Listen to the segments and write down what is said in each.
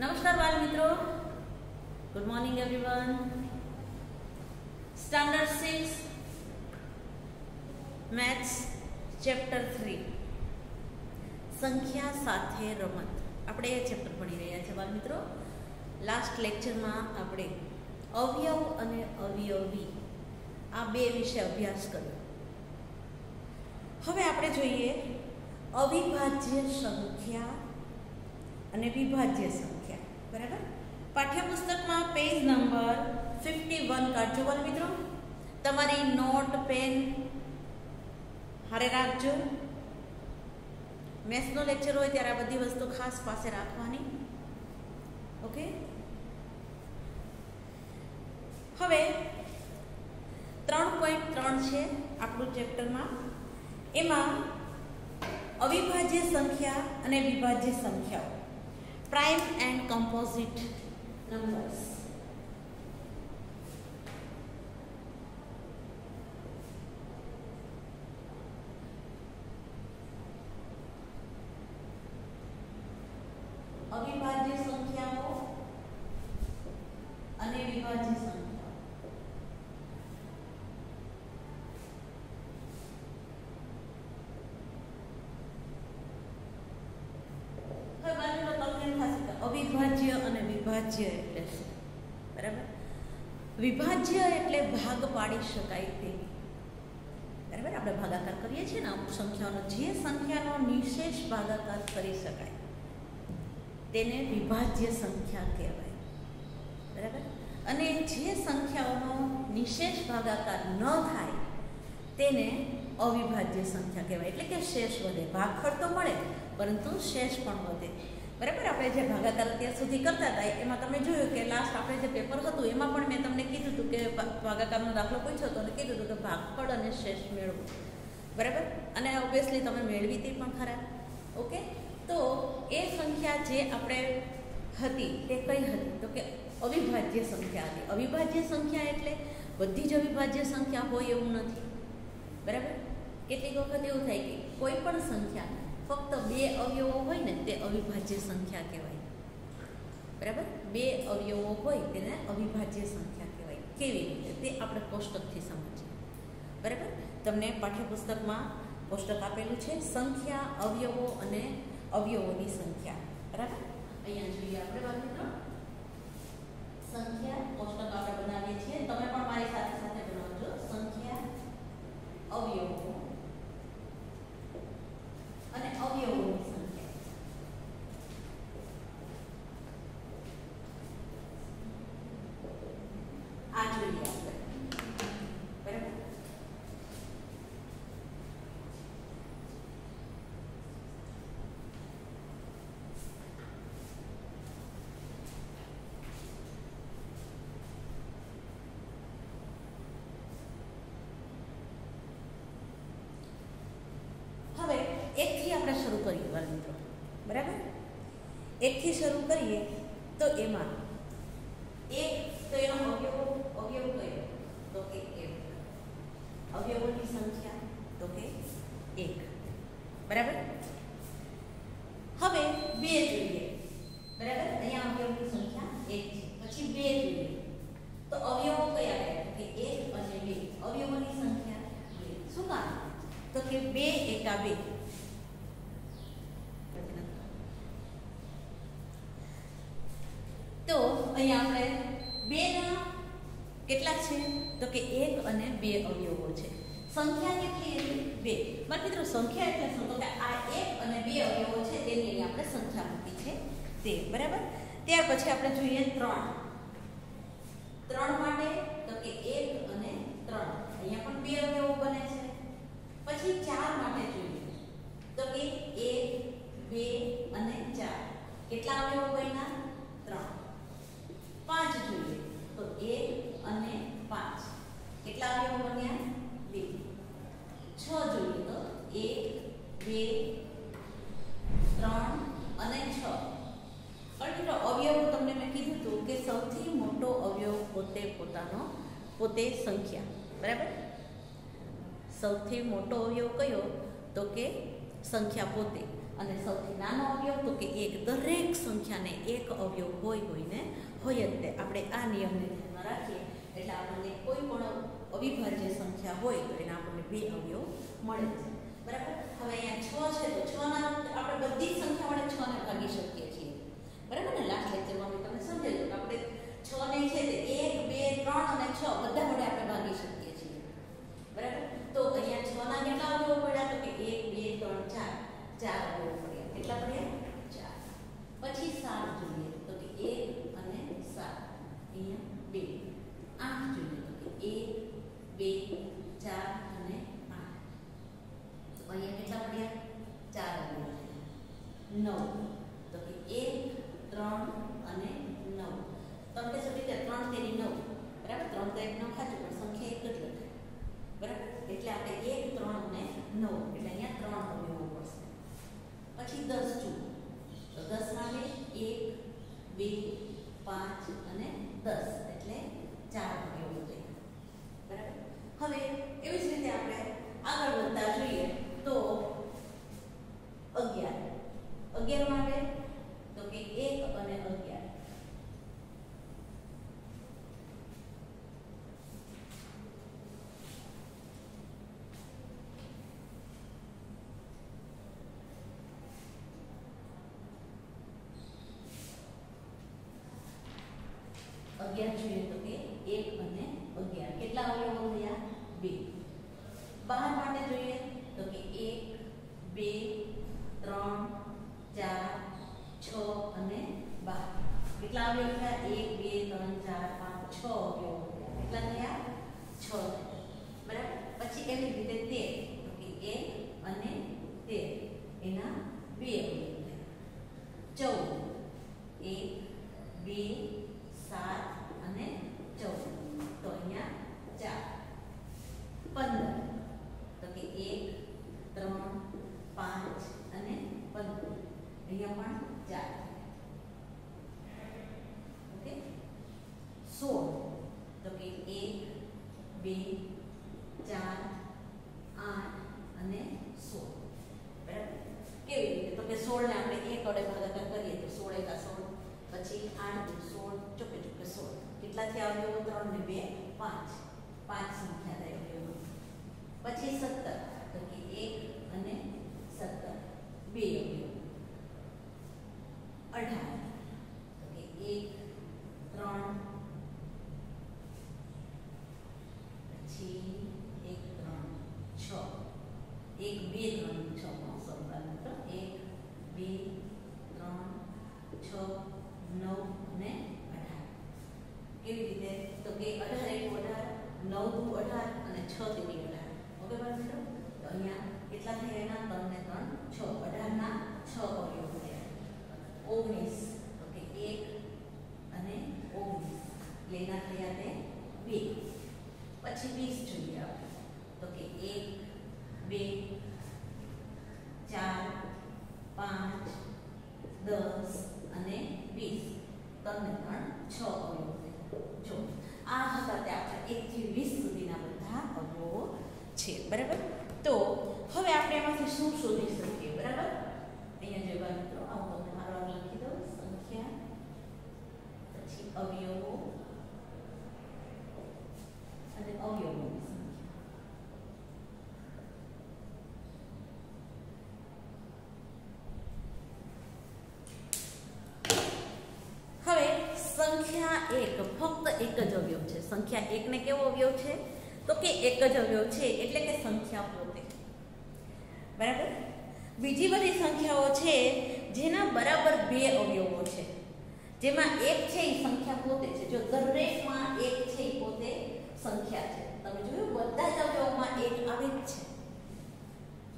नमस्कार बाल मित्रों, good morning everyone. Standard 6 maths chapter 3 संख्या साथे रमत આપણે એ ચેપ્ટર ભણી રહ્યા છીએ બાલ મિત્રો। લાસ્ટ લેક્ચરમાં આપણે અવયવ અને અવયવી આ બે વિશે અભ્યાસ કર્યો। હવે આપણે જોઈએ અવિભાજ્ય સંખ્યા અને વિભાજ્ય સંખ્યા। બરાબર, પાઠ્યપુસ્તકમાં પેજ નંબર 51 કાઢજો બાલ મિત્રો। તમારી નોટ પેન હારે રાખજો। મેથ્સનો લેક્ચર હોય ત્યારે આ બધી વસ્તુ ખાસ પાસે રાખવાની। ઓકે, હવે 3.3 છે આપણું ચેપ્ટરમાં। એમાં અવિભાજ્ય સંખ્યા અને વિભાજ્ય સંખ્યાઓ, प्राइम एंड कंपोजिट नंबर्स। अविभाज्य संख्याओं अने विभाज्य संख्याओं। अविभाज्य અને વિભાજ્ય એટલે શું? બરાબર, વિભાજ્ય એટલે ભાગ પાડી શકાય તેવી। બરાબર, આપણે ભાગાકાર કરીએ છીએ ને અમુક સંખ્યાઓનો, જે સંખ્યાનો નિશેષ ભાગાકાર કરી શકાય તેને વિભાજ્ય સંખ્યા કહેવાય। બરાબર, અને જે સંખ્યાઓનો નિશેષ ભાગાકાર ન થાય તેને અવિભાજ્ય સંખ્યા કહેવાય। એટલે કે શેષ વધે, ભાગફળ તો મળે પરંતુ શેષ પણ વધે। બરાબર, આપણે જે ભાગાકાર અત્યાર સુધી કરતા હતા એમાં તમે જોયું કે લાસ્ટ આપણે જે પેપર હતું એમાં પણ મેં તમને કીધું હતું કે ભાગાકારનો દાખલો પૂછ્યો હતો અને કીધું હતું કે ભાગફળ અને શેષ મેળવો। બરાબર, અને ઓબ્વિયસલી તમે મેળવી તે પણ ખરા। ઓકે, તો એ સંખ્યા જે આપણે હતી તે કઈ હતી? તો કે અવિભાજ્ય સંખ્યા હતી। અવિભાજ્ય સંખ્યા એટલે બધી જ અવિભાજ્ય સંખ્યા હોય એવું નથી। બરાબર, કેટલીક વખત એવું થાય કે કોઈ પણ સંખ્યા ફક્ત બે અવયવો હોય ને તે અવિભાજ્ય સંખ્યા કહેવાય। બરાબર, બે અવયવો હોય તેને અવિભાજ્ય સંખ્યા કહેવાય। કેવી રીતે તે આપણે કોષ્ટકથી સમજીએ। બરાબર, તમને પાઠ્યપુસ્તકમાં કોષ્ટક આપેલું છે, સંખ્યા, અવયવો અને અવયવોની સંખ્યા। બરાબર, અહીંયા જોઈએ આપણે બાળ મિત્રો સંખ્યા કોષ્ટક આપણે બનાવીએ છીએ, તમે પણ મારી સાથે સાથે બનાવજો। સંખ્યા, અવયવો અને અવયવોની સંખ્યા। આ જોઈએ આપણે। બરાબર, હવે એકથી આપણે શરૂ કરીએ બાળ મિત્રો। બરાબર, એકથી શરૂ કરીએ તો એમાં એક તો એનો અવયવ કયો? તો કે એક। અવયવોની સંખ્યા તો કે એક। બરાબર, હવે બે જોઈએ। બરાબર, અહીંયા અવયવની સંખ્યા એક છે, પછી બે જોઈએ તો અવયવો કયા આવ્યા? કે એક અને બે। અવયવોની સંખ્યા બે। શું કારણ? તો કે બે એકા બે। તો અહીંયા આપણે બે ના કેટલા છે? તો કે એક અને બે અવયવો છે। સંખ્યા કેટલી હતી? બે। મારા મિત્રો સંખ્યા એટલે શું? તો કે આ એક અને બે અવયવો છે તેની અહીં આપણે સંખ્યા મૂકી છે તે। બરાબર, ત્યાર પછી આપણે જોઈએ ત્રણ। ત્રણ માટે તો કે એક અને ત્રણ, અહીંયા પણ બે અવયવો બને છે। પછી ચાર માટે જોઈએ તો કે એક, બે અને ચાર, કેટલા અવયવો બન્યા? ત્રણ। પાંચ જોઈએ તો એક અને પાંચ, કેટલા અવયવો બન્યા? બે। છ જોઈએ તો એક, બે, ત્રણ અને છ। પણ અવયવો તમને મેં કીધું હતું કે સૌથી મોટો અવયવ પોતે સંખ્યા। બરાબર, સૌથી મોટો અવયવ કયો? તો કે સંખ્યા પોતે। અને સૌથી નાનો અવયવ તો કે એક। દરેક સંખ્યા સંખ્યાને એક અવયવ હોય ને હોય જ તે. આપણે આ નિયમને ધ્યાનમાં રાખીએ એટલે આપણને કોઈ પણ અવિભાજ્ય સંખ્યા હોય તો એના આપણને 2 અવયવ મળે છે. બરાબર. હવે અહીંયા 6 છે તો 6 ના આપણે બધી જ સંખ્યા વડે 6 ને ભાગી શકીએ છીએ. બરાબર ને? લાસ્ટ લેક્ચરમાં મેં તમને સમજાવ્યું કે આપણે 6 ને છે તે 1, 2, 3 અને 6 બધા વડે આપણે ભાગી શકીએ છીએ. બરાબર. તો અહીંયા 6 ના કેટલા અવયવ પડ્યા? તો કે 1, 2, 3, 4 અવયવ પડ્યા. કેટલા પડ્યા? 4. પછી 7 જોઈએ તો કે 1 અને 7 અહીંયા 2. 8 જોઈએ તો કે 1, 2, 4 અને 8. તો અહીંયા કેટલા પડ્યા? 4 અવયવ. 9 તો કે 1, 3 અને 9. તમે કહેશો કે 3 તેરી 9. બરાબર. 3 તો 1 નો ખાચું પણ સંખ્યા એક જ લખાય. બરાબર. એટલે આપણે 1, 3 અને 9 એટલે અહીંયા 3 અવયવો પડશે. પછી 10 જુઓ તો 10 માટે 1, 2, 5 અને 10 એટલે 4 અવયવો થયા. બરાબર. હવે એવી જ રીતે આપણે આગળ વધતા જોઈએ તો 11 માટે તો કે 1 અને 11. જોઈએ તો કે 1 અને 11 કેટલા અવયવો થયા? 2. 12 માટે જોઈએ તો કે 1, 2, 3, 4, 6 અને 12 કેટલા અવયવ થયા? 1, 2, 3, 4, 5, 6 અવયવો થયા. કેટલા થયા? 6. બરાબર. પછી એવી રીતે 13 તો કે 1 અને 13 એના 2 અવયવ થયા. 14 1, 2, 7 અને 14 તો અહીંયા 4. 15 તો કે 1, 3, 5 અને 15 અહીંયા પણ 4. ઓકે. 16 તો કે 1, 2, 4, 8 અને 16. બરાબર. કેવી રીતે? તો કે 16 ને આપણે 1 વડે ભાગાકાર કરીએ તો 16 × 16 પછી 8 × 16 ચોકે 16 કેટલા થયા અવયવો? 3 ને 2 5. 5 સંખ્યા થઈ અવયવો. પછી 17 તો કે 1 અને 17 2 અવયવો. 18 તો કે 1, 3 પછી 1, 3, 6 1, 2, 3, 6 સંખ્યા નંબર 1, 2, 3, 6, 9 અને 18. કેવી રીતે? તો કે 18 × 18 9 × 18 અને 6 × 18. ઓકે મિત્રો. તો અહીંયા કેટલા થયા? એના 3 ને 3 6. 18 ના 6 અવયવ થયા. 19 તો કે 1 અને 19 લેના થયા તે 2. પછી 20 જોઈએ આપણે તો કે 1, 2, 4, 5, 10 અને 20 તમને પણ 6 અવયવ થયા. જો આ હતા તે આપણા 1 થી 20 સુધીના બધા અવયવો છે. બરાબર. તો હવે આપણે એમાંથી શું શોધી શકીએ? બરાબર. અહીંયા જોવા મિત્રો આવું તમને મારો લખી દઉં. સંખ્યા પછી અવયવો અને અવયવોની સંખ્યા. હવે સંખ્યા 1 ફક્ત એક જ અવયવ છે. સંખ્યા 1 ને કેવો અવયવ છે? તો કે એક જ અવયવ છે એટલે કે સંખ્યા પોતે. બરાબર. બીજી બધી સંખ્યાઓ છે જેના બરાબર 2 અવયવો છે. જેમાં એક છે એ સંખ્યા પોતે છે. જો દરેકમાં એક છે એ પોતે સંખ્યા છે. તમે જોયું બધા જ અવયવોમાં એક આવે જ છે.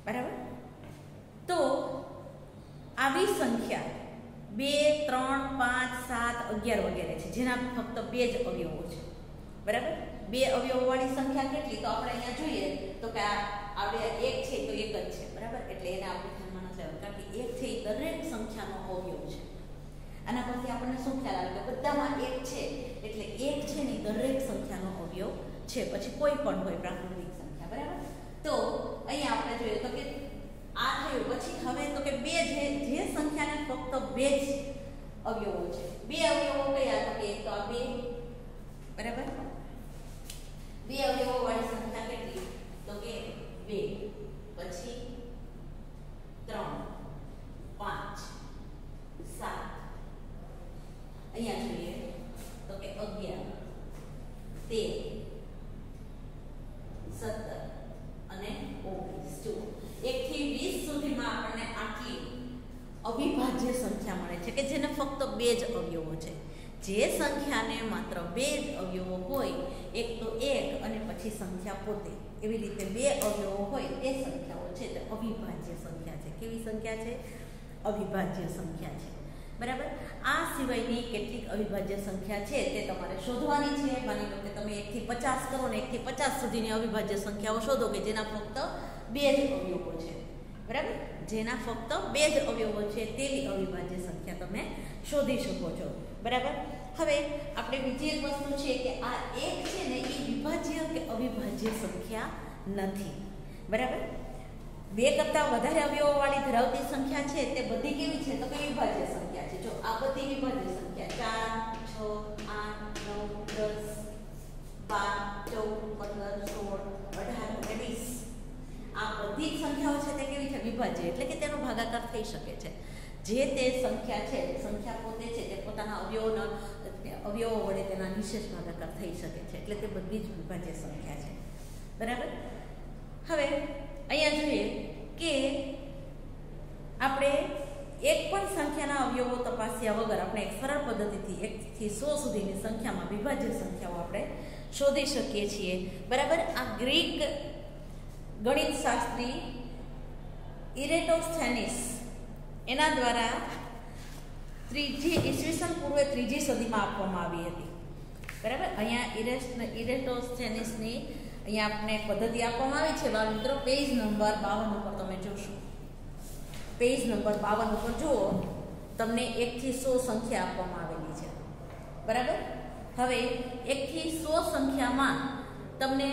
બરાબર. તો આવી સંખ્યા 2, 3, 5, 7, 11 વગેરે છે જેના ફક્ત 2 જ અવયવો છે. બરાબર. 2 અવયવો વાળી સંખ્યા કેટલી? તો આપણે અહીંયા જોઈએ તો કે આપણે એક છે તો એક જ છે. બરાબર. એટલે એને આપણે ધ્યાનમાં નથી લેવાનું કારણ કે એક છે એ દરેક સંખ્યાનો અવયવ છે. આના પરથી આપણને શું ખ્યાલ આવે કે બધામાં એક છે એટલે એક છે ને દરેક સંખ્યાનો અવયવ છે. પછી કોઈ પણ હોય પ્રાકૃતિક સંખ્યા. બરાબર. તો અહીંયા આપણે જોઈએ તો કે આ થયું. પછી હવે તો કે 2 જે સંખ્યાને ફક્ત 2 જ અવયવો છે. બે અવયવો કયા? તો કે એક તો આ બે, બરાબર. બે અવયવો વાળી સંખ્યા કેટલી? તો કે 2, પછી 3, 5, 7. અહીંયા જોઈએ તો કે 11, 13, 17 અને 19. જુઓ, 1 થી 20 સુધીમાં આપણને આટલી અવિભાજ્ય સંખ્યા મળે છે કે જેને ફક્ત 2 જ અવયવો છે. જે સંખ્યાને માત્ર 2 જ અવયવો હોય, એક તો 1 અને પછી સંખ્યા પોતે, એવી રીતે 2 અવયવો હોય તે સંખ્યાઓ છે તે અવિભાજ્ય સંખ્યા છે. કેવી સંખ્યા છે? અવિભાજ્ય સંખ્યા છે, બરાબર. આ સિવાયની કેટલીક અવિભાજ્ય સંખ્યા છે તે તમારે શોધવાની છે. માની લો કે તમે 1 થી 50 કરો ને 1 થી 50 સુધીની અવિભાજ્ય સંખ્યાઓ શોધો કે જેના ફક્ત 2 જ અવયવો છે, બરાબર. જેના ફક્ત 2 જ અવયવો છે તેવી અવિભાજ્ય સંખ્યા તમે શોધી શકો છો, બરાબર. હવે આપણે બીજી એક વસ્તુ છે કે આ 1 છે ને એ વિભાજ્ય કે અવિભાજ્ય સંખ્યા નથી, બરાબર. 2 કરતાં વધારે અવયવો વાળી ધરાવતી સંખ્યા છે તે બધી કેવી છે? તો કે વિભાજ્ય સંખ્યા છે. જો આ બધી વિભાજ્ય સંખ્યા 4, 6, 8, 9, 10, 12, 16, 18, 20 આ બધી સંખ્યાઓ છે તે કેવી છે? વિભાજ્ય, એટલે કે તેનો ભાગાકાર થઈ શકે છે. જે તે સંખ્યા છે, સંખ્યા પોતે છે તે પોતાના અવયવો વડે તેના નિશેષ ભાગાકાર થઈ શકે છે, એટલે તે બધી જ વિભાજ્ય સંખ્યા છે, બરાબર. હવે અહીંયા જોઈએ કે આપણે એક પણ સંખ્યાના અવયવો તપાસ્યા વગર આપણે એક સરળ પદ્ધતિથી 1 થી 100 સુધીની સંખ્યામાં વિભાજ્ય સંખ્યાઓ આપણે શોધી શકીએ છીએ, બરાબર. આ ગ્રીક ગણિતશાસ્ત્રી ઇરેટોસ્થેનિસ એના દ્વારા ઈસવીસન પૂર્વે 3જી સદીમાં આપવામાં આવી હતી, બરાબર. અહીંયા ઇરેટોસ્થેનિસની અહીંયા આપણે પદ્ધતિ આપવામાં આવી છે. મિત્રો પેજ નંબર 52 ઉપર તમે જોશો. પેજ નંબર 52 ઉપર જુઓ, તમને 1 થી 100 સંખ્યા આપવામાં આવેલી છે, બરાબર. હવે 1 થી 100 સંખ્યામાં તમને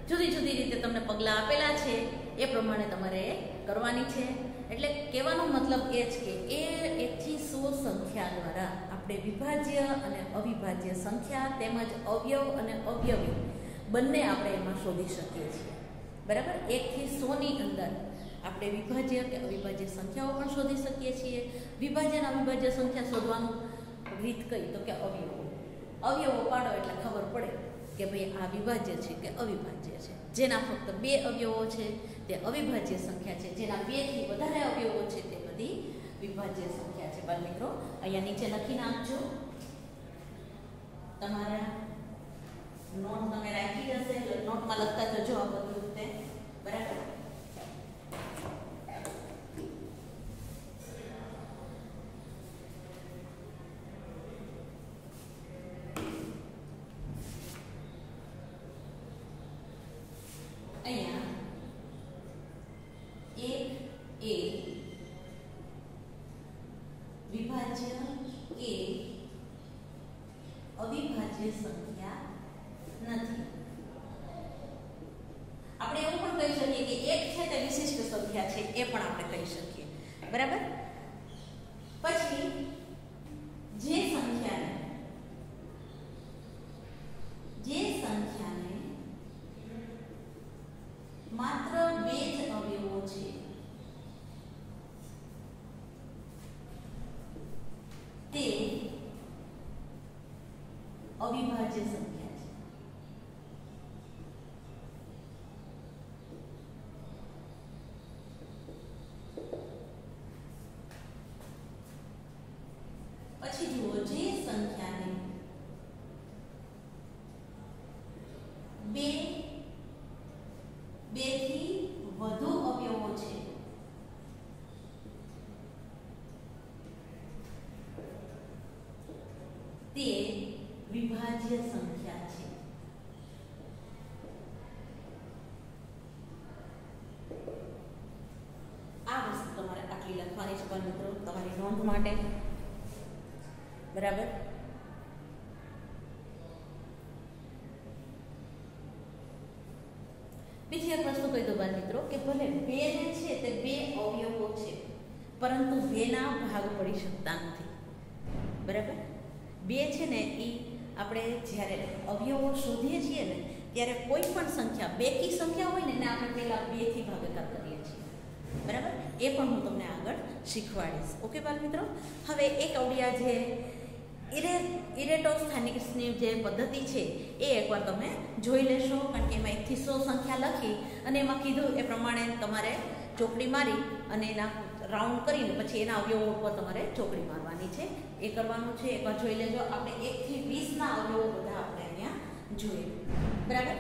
જુદી જુદી રીતે તમને પગલાં આપેલા છે, એ પ્રમાણે તમારે કરવાની છે. એટલે કહેવાનો મતલબ એ જ કે એ 1 થી 100 સંખ્યા દ્વારા આપણે વિભાજ્ય અને અવિભાજ્ય સંખ્યા તેમજ અવયવ અને અવયવી બંને આપણે એમાં શોધી શકીએ છીએ, બરાબર. 1 થી 100 ની અંદર આપણે વિભાજ્ય કે અવિભાજ્ય સંખ્યાઓ પણ શોધી શકીએ છીએ. વિભાજ્ય અને અવિભાજ્ય સંખ્યા શોધવાનું રીત કઈ? તો કે અવયવો પાડો એટલે ખબર પડે કે ભાઈ આ વિભાજ્ય છે કે અવિભાજ્ય છે. જેના ફક્ત 2 અવયવો છે તે અવિભાજ્ય સંખ્યા છે, જેના 2 થી વધારે અવયવો છે તે બધી વિભાજ્ય સંખ્યા છે. બાળ મિત્રો અહીંયા નીચે લખી નાખજો. તમારા નોટ તમે રાખી હશે, નોટમાં લખતા જજો આ બધું રીતે, બરાબર. અહીંયા 1 એ વિભાજ્ય કે અવિભાજ્ય સંખ્યા નથી. આપણે એવું પણ કહી શકીએ કે 1 છે તે વિશિષ્ટ સંખ્યા છે, એ પણ આપણે કહી શકીએ, બરાબર. પછી જે સંખ્યાને માત્ર 2 જ અવયવો છે તે અવિભાજ્ય સંખ્યા છે. પછી જુઓ, જે સંખ્યાને 2 થી વધુ અવયવો છે તે વિભાજ્ય સંખ્યા છે. આ વસ્તુ તમારે આટલી લખવાની છે મિત્રો, તમારી નોંધ માટે, બરાબર. બીજી એક વસ્તુ કહી દો બાળ મિત્રો કે ભલે 2 છે તે 2 અવયવો છે, પરંતુ 2 ના ભાગ પડી શકતા નથી. બરાબર. 2 છે ને એ આપણે જ્યારે અવયવો શોધીએ છીએ ને ત્યારે કોઈ પણ સંખ્યા બેકી સંખ્યા હોય ને એને આપણે પહેલાં 2 થી ભાગાકાર કરીએ છીએ. બરાબર. એ પણ હું તમને આગળ શીખવાડીશ. ઓકે બાળ મિત્રો. હવે એક અવળિયા જે ઇરેટોસ્થેનિક્સની જે પદ્ધતિ છે એ એકવાર તમે જોઈ લેશો, કારણ કે એમાં 1 થી 100 સંખ્યા લખી અને એમાં કીધું એ પ્રમાણે તમારે ચોકડી મારી અને એના રાઉન્ડ કરીને પછી એના અવયવો ઉપર તમારે ચોકડી મારવાની છે. એ કરવાનું છે. એકવાર જોઈ લેજો. આપણે 1 થી 20ના અવયવો બધા આપણે અહીંયા જોઈએ. બરાબર.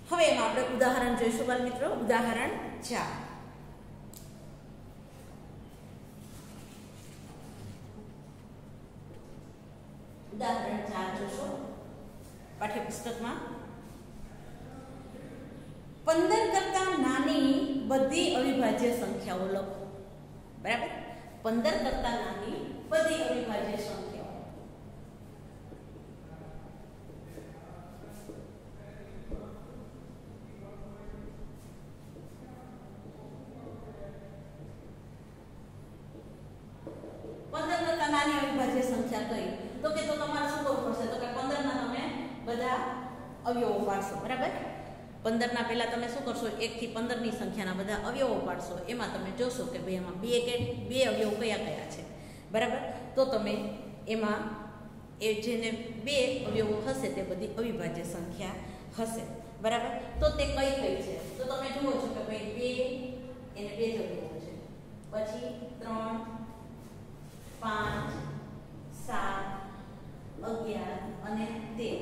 હવે એમાં આપણે ઉદાહરણ જોઈશું બાળ મિત્રો. ઉદાહરણ 4. ઉદાહરણ 4 જોશો પાઠ્યપુસ્તકમાં. 15 કરતા નાની બધી અવિભાજ્ય સંખ્યાઓ લખો. બરાબર. 15 કરતા નાની બધી અવિભાજ્ય સંખ્યાઓ. નાની અવિભાજ્ય સંખ્યા કઈ? તો તમારે શું કરવું પડશે? તો કે 15 ના તમે બધા અવયવો પાડશો. બરાબર. 15 ના પહેલા તમે શું કરશો? 1 થી 15 ની સંખ્યાના બધા અવયવો પાડશો. એમાં તમે જોશો કે ભાઈ એમાં બે અવયવો કયા કયા છે. બરાબર. તો તમે એમાં એ જેને 2 અવયવો હશે તે બધી અવિભાજ્ય સંખ્યા હશે. બરાબર. તો તે કઈ કઈ છે? તો તમે જુઓ છો કે ભાઈ 2 એને 2 જ અવયવો છે. પછી 3 5 7 11 અને 13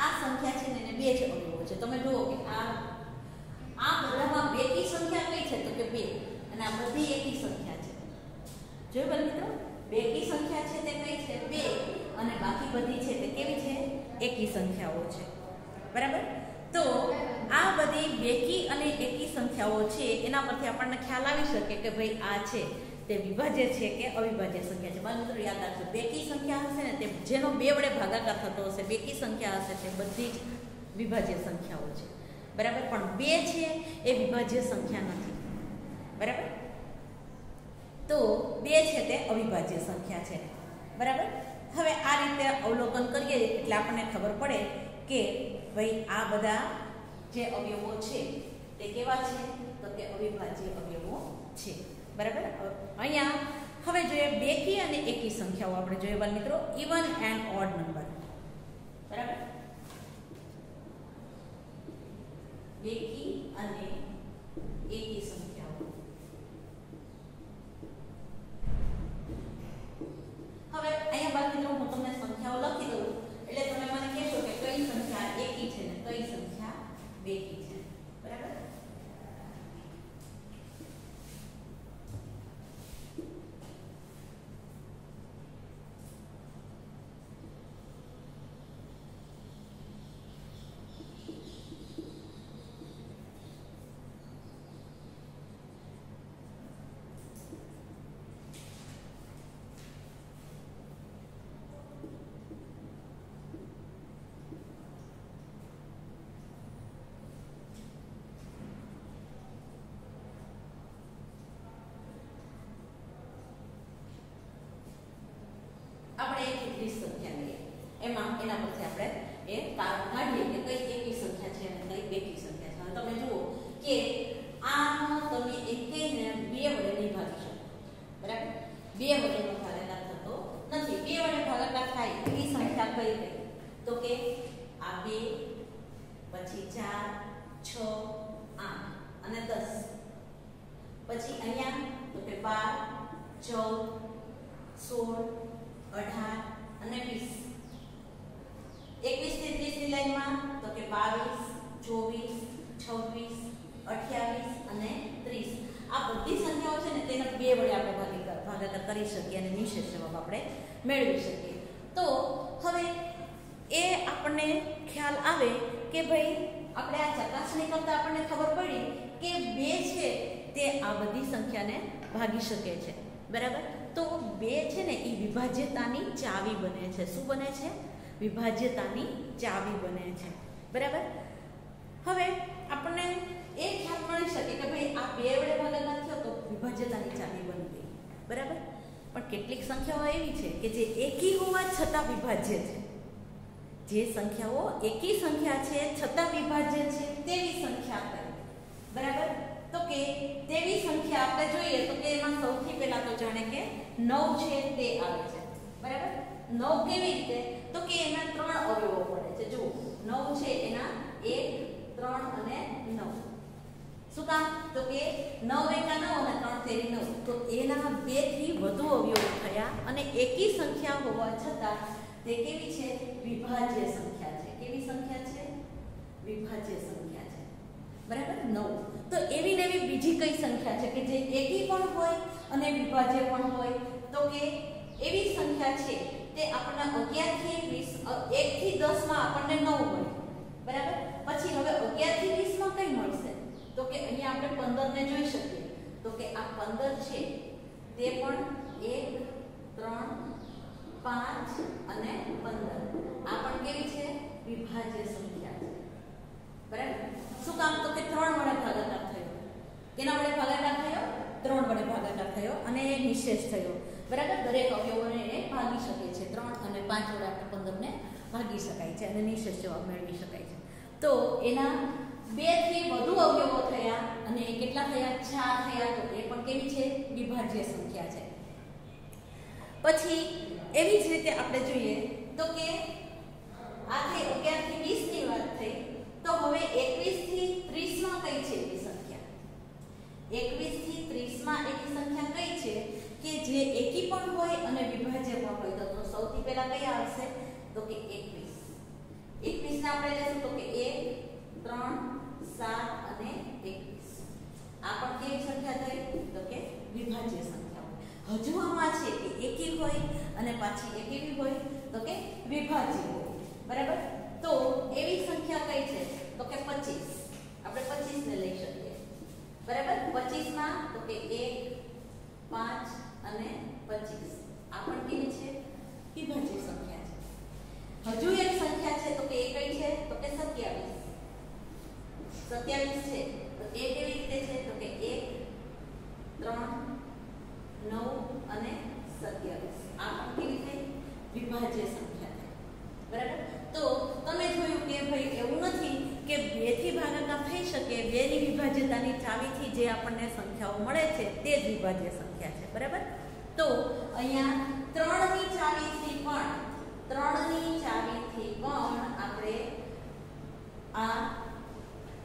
આ સંખ્યા છે ને એને 2 જ અવયવો છે. તમે જુઓ કે આ બધામાં બેકી સંખ્યા કઈ છે? તો કે 2. અને આ બધી એકી સંખ્યા છે. જોયું બાળ મિત્રો? બેકી સંખ્યા છે તે કઈ છે? 2. અને બાકી બધી છે તે કેવી છે? એકી સંખ્યાઓ છે. બરાબર. તો આ બધી બેકી અને એકી સંખ્યાઓ છે એના પરથી આપણને ખ્યાલ આવી શકે કે ભાઈ આ છે તે વિભાજ્ય છે કે અવિભાજ્ય સંખ્યા છે. બાળ મિત્રો યાદ રાખજો, બેકી સંખ્યા હશે ને તે જેનો 2 વડે ભાગાકાર થતો હશે, બેકી સંખ્યા હશે તે બધી જ વિભાજ્ય સંખ્યાઓ છે. બરાબર. પણ 2 છે એ વિભાજ્ય સંખ્યા નથી. બરાબર. તો 2 છે તે અવિભાજ્ય સંખ્યા છે. બરાબર. હવે આ રીતે અવલોકન કરીએ એટલે આપણને ખબર પડે કે ભાઈ આ બધા જે અવયવો છે તે કેવા છે? તો કે અવિભાજ્ય અવયવો છે. બરાબર. અહીંયા હવે જોઈએ બેકી અને એકી સંખ્યાઓ આપણે જોઈએ બાળ મિત્રો. Even and odd number. બરાબર. બેકી અને એકી સંખ્યાઓ. હવે અહીંયા બાળ મિત્રો હું તમને સંખ્યાઓ લખી દઉં એટલે તમે મને કહેશો કે કઈ સંખ્યા એકી છે ને કઈ સંખ્યા બેકી છે. બરાબર. આપણે એક 30 સંખ્યા લઈએ. એમાં એના પરથી આપણે એ તારણ કાઢીએ કે કઈ એકી સંખ્યા છે અને કઈ બેકી સંખ્યા છે. તમે જુઓ કે આનો તમે એકેયને 2 વડે નહીં ભાગી શકો. બરાબર. 2 વડે ભાગાકાર થતો નથી. 2 વડે ભાગાકાર થાય એવી સંખ્યા કઈ કઈ? તો કે આ 2 પછી 4 6 8 અને 10. પછી અહીંયા તો કે 12 14 16 18 અને 20. 21 થી 30 ની લાઈનમાં તો કે 22 24 26 28 અને 30. આ બધી સંખ્યાઓ છે ને તેને 2 વડે આપણે ભાગાકાર કરી શકીએ અને નિશેષ જવાબ આપણે મેળવી શકીએ. તો હવે એ આપણને ખ્યાલ આવે કે ભાઈ આપણે આ ચકાસણી કરતા આપણને ખબર પડી કે 2 છે બધી સંખ્યાને ભાગી શકે છે, બરાબર. તો 2 છે ને એ વિભાજ્યતાની ચાવી બને છે. શું બને છે? વિભાજ્યતાની ચાવી બને છે, બરાબર. હવે આપણને એ ખ્યાલ મળી શકે કે ભાઈ આ 2 વડે ભાગાકાર થયો તો વિભાજ્યતાની ચાવી બની ગઈ, બરાબર. પણ કેટલીક સંખ્યાઓ એવી છે કે જે એકી હોવા છતાં વિભાજ્ય છે. જે સંખ્યાઓ એકી સંખ્યા છે છતાં વિભાજ્ય છે તેવી સંખ્યા આપણે, બરાબર. તો કે તેવી સંખ્યા આપણે જોઈએ તો કે એમાં સૌથી પહેલા તો જાણે કે 9 છે તે આવે છે, બરાબર. 9 કેવી રીતે? તો કે એના 3 અવયવો પડે છે. જુઓ 9 છે એના 1, 3 અને 9. શું કામ? તો કે 9 એકા 9 અને 3 તેરી 9. તો એના 2 થી વધુ અવયવો થયા અને એકી સંખ્યા હોવા છતાં તે કેવી છે? વિભાજ્ય સંખ્યા છે. કેવી સંખ્યા છે? વિભાજ્ય સંખ્યા છે, બરાબર. 9. તો એવી ને એવી બીજી કઈ સંખ્યા છે કે જે એકી પણ હોય અને વિભાજ્ય પણ હોય? તો કે એવી સંખ્યા છે તે આપણને 11 થી 20, 1 થી 10 માં આપણને 9 મળે, બરાબર. પછી હવે 11 થી 20 માં કઈ મળશે? તો કે અહીંયા આપણે 15 ને જોઈ શકીએ. તો કે આ 15 છે તે પણ 1, 3, 5 અને 15. આ પણ કેવી છે? વિભાજ્ય સંખ્યા છે, બરાબર. શું કામ? તો કે 3 વડે ભાગાકાર થયો. કેના વડે ભાગાકાર થયો? 3 વડે ભાગાકાર થયો અને નિશેષ થયો, બરાબર. દરેક અવયવોને એ ભાગી શકે છે. 3 અને 5 વડે આપણે 15 ને ભાગી શકાય છે અને નિશેષ જવાબ મેળવી શકાય છે. તો એના 2 થી વધુ અવયવો થયા અને કેટલા થયા? 4 થયા. તો એ પણ કેવી છે? વિભાજ્ય સંખ્યા છે. પછી એવી જ રીતે આપણે જોઈએ તો કે આ થઈ 11 થી 20 ની વાત થઈ. તો હવે 21 થી 30 માં કઈ છે એવી સંખ્યા? 21 થી 30 માં એવી સંખ્યા કઈ છે કે જે એકી પણ હોય અને વિભાજ્ય પણ હોય? તો સૌથી પહેલા કઈ આવશે? તો કે 21. 21 ને આપણે લેશું તો કે 1, 3, 7 અને 21. આ પણ કેવી સંખ્યા થઈ? તો કે વિભાજ્ય સંખ્યા. હજુ આમાં છે કે એકી હોય અને પાછી એક એવી હોય તો કે વિભાજ્ય હોય, બરાબર. તો એવી સંખ્યા કઈ છે? તો કે 25. આપણે 25 ને લઈ શકીએ, બરાબર. 25 માં તો કે 1, 5 અને 25. આ પણ કેવી છે? વિભાજ્ય સંખ્યા છે. હજુ એક સંખ્યા છે તો કે એ કઈ છે? તો કે 27. 27 છે તો એ કેવી રીતે છે? તો કે 1, 3, 9 અને 27. આ પણ કેવી થઈ? વિભાજ્ય સંખ્યા થઈ, બરાબર. તો તમે જોયું કે ભાઈ એવું નથી કે 2 થી ભાગાકાર થઈ શકે. 2 ની વિભાજ્યતાની ચાવીથી જે આપણને સંખ્યાઓ મળે છે તે જ વિભાજ્ય સંખ્યા છે, બરાબર. તો અહીંયા 3 ની ચાવીથી પણ આપણે આ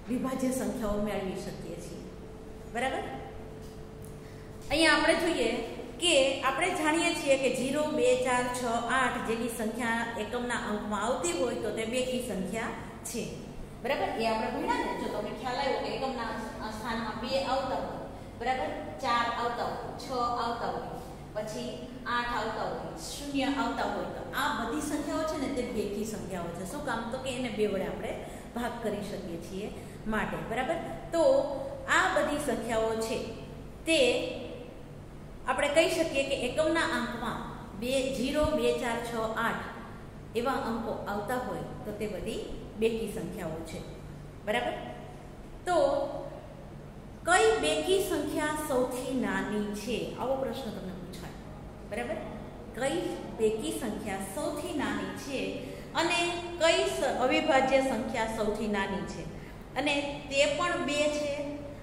વિભાજ્ય સંખ્યાઓ મેળવી શકીએ છીએ, બરાબર. અહીંયા આપણે જોઈએ કે આપણે જાણીએ છીએ કે 0, 2, 4, 6, 8 જેવી સંખ્યા એકમના અંકમાં આવતી હોય તો તે બેકી સંખ્યા છે, બરાબર. એ આપણે ભણ્યા ને. જો તમને ખ્યાલ આવ્યો કે એકમના સ્થાનમાં 2 આવતા હોય, બરાબર, 4 આવતા હોય, 6 આવતા હોય, પછી 8 આવતા હોય, 0 આવતા હોય, તો આ બધી સંખ્યાઓ છે ને તે બેકી સંખ્યાઓ છે. શું કામ? તો કે એને 2 વડે આપણે ભાગ કરી શકીએ છીએ માટે, બરાબર. તો આ બધી સંખ્યાઓ છે તે આપણે કહી શકીએ કે એકમના અંકમાં 0, 2, 4, 6, 8 એવા અંકો આવતા હોય તો તે બધી બેકી સંખ્યાઓ છે, બરાબર. તો કઈ બેકી સંખ્યા સૌથી નાની છે? આવો પ્રશ્ન તમને પૂછાય, બરાબર. કઈ બેકી સંખ્યા સૌથી નાની છે અને કઈ અવિભાજ્ય સંખ્યા સૌથી નાની છે? અને તે પણ 2 છે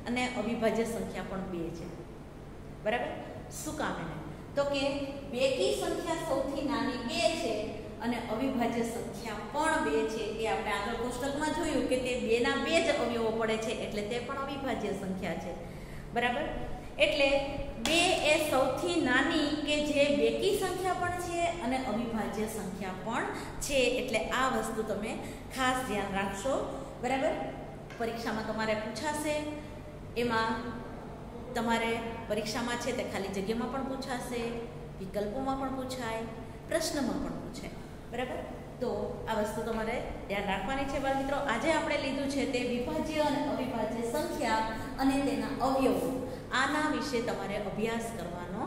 અને અવિભાજ્ય સંખ્યા પણ 2 છે, બરાબર. શું કામ એને? તો કે બેકી સંખ્યા સૌથી નાની 2 છે અને અવિભાજ્ય સંખ્યા પણ 2 છે. એ આપણે આગળ કોષ્ટકમાં જોયું કે તે 2 ના 2 જ અવયવો પડે છે એટલે તે પણ અવિભાજ્ય સંખ્યા છે, બરાબર. એટલે 2 એ સૌથી નાની કે જે બેકી સંખ્યા પણ છે અને અવિભાજ્ય સંખ્યા પણ છે. એટલે આ વસ્તુ તમે ખાસ ધ્યાન રાખશો, બરાબર. પરીક્ષામાં તમારે પૂછાશે. એમાં તમારે પરીક્ષામાં છે તે ખાલી જગ્યામાં પણ પૂછાશે, વિકલ્પોમાં પણ પૂછાય, પ્રશ્નમાં પણ પૂછાય, બરાબર. તો આ વસ્તુ તમારે ધ્યાન રાખવાની છે બાળ મિત્રો. આજે આપણે લીધું છે તે વિભાજ્ય અને અવિભાજ્ય સંખ્યા અને તેના અવયવો. આના વિશે તમારે અભ્યાસ કરવાનો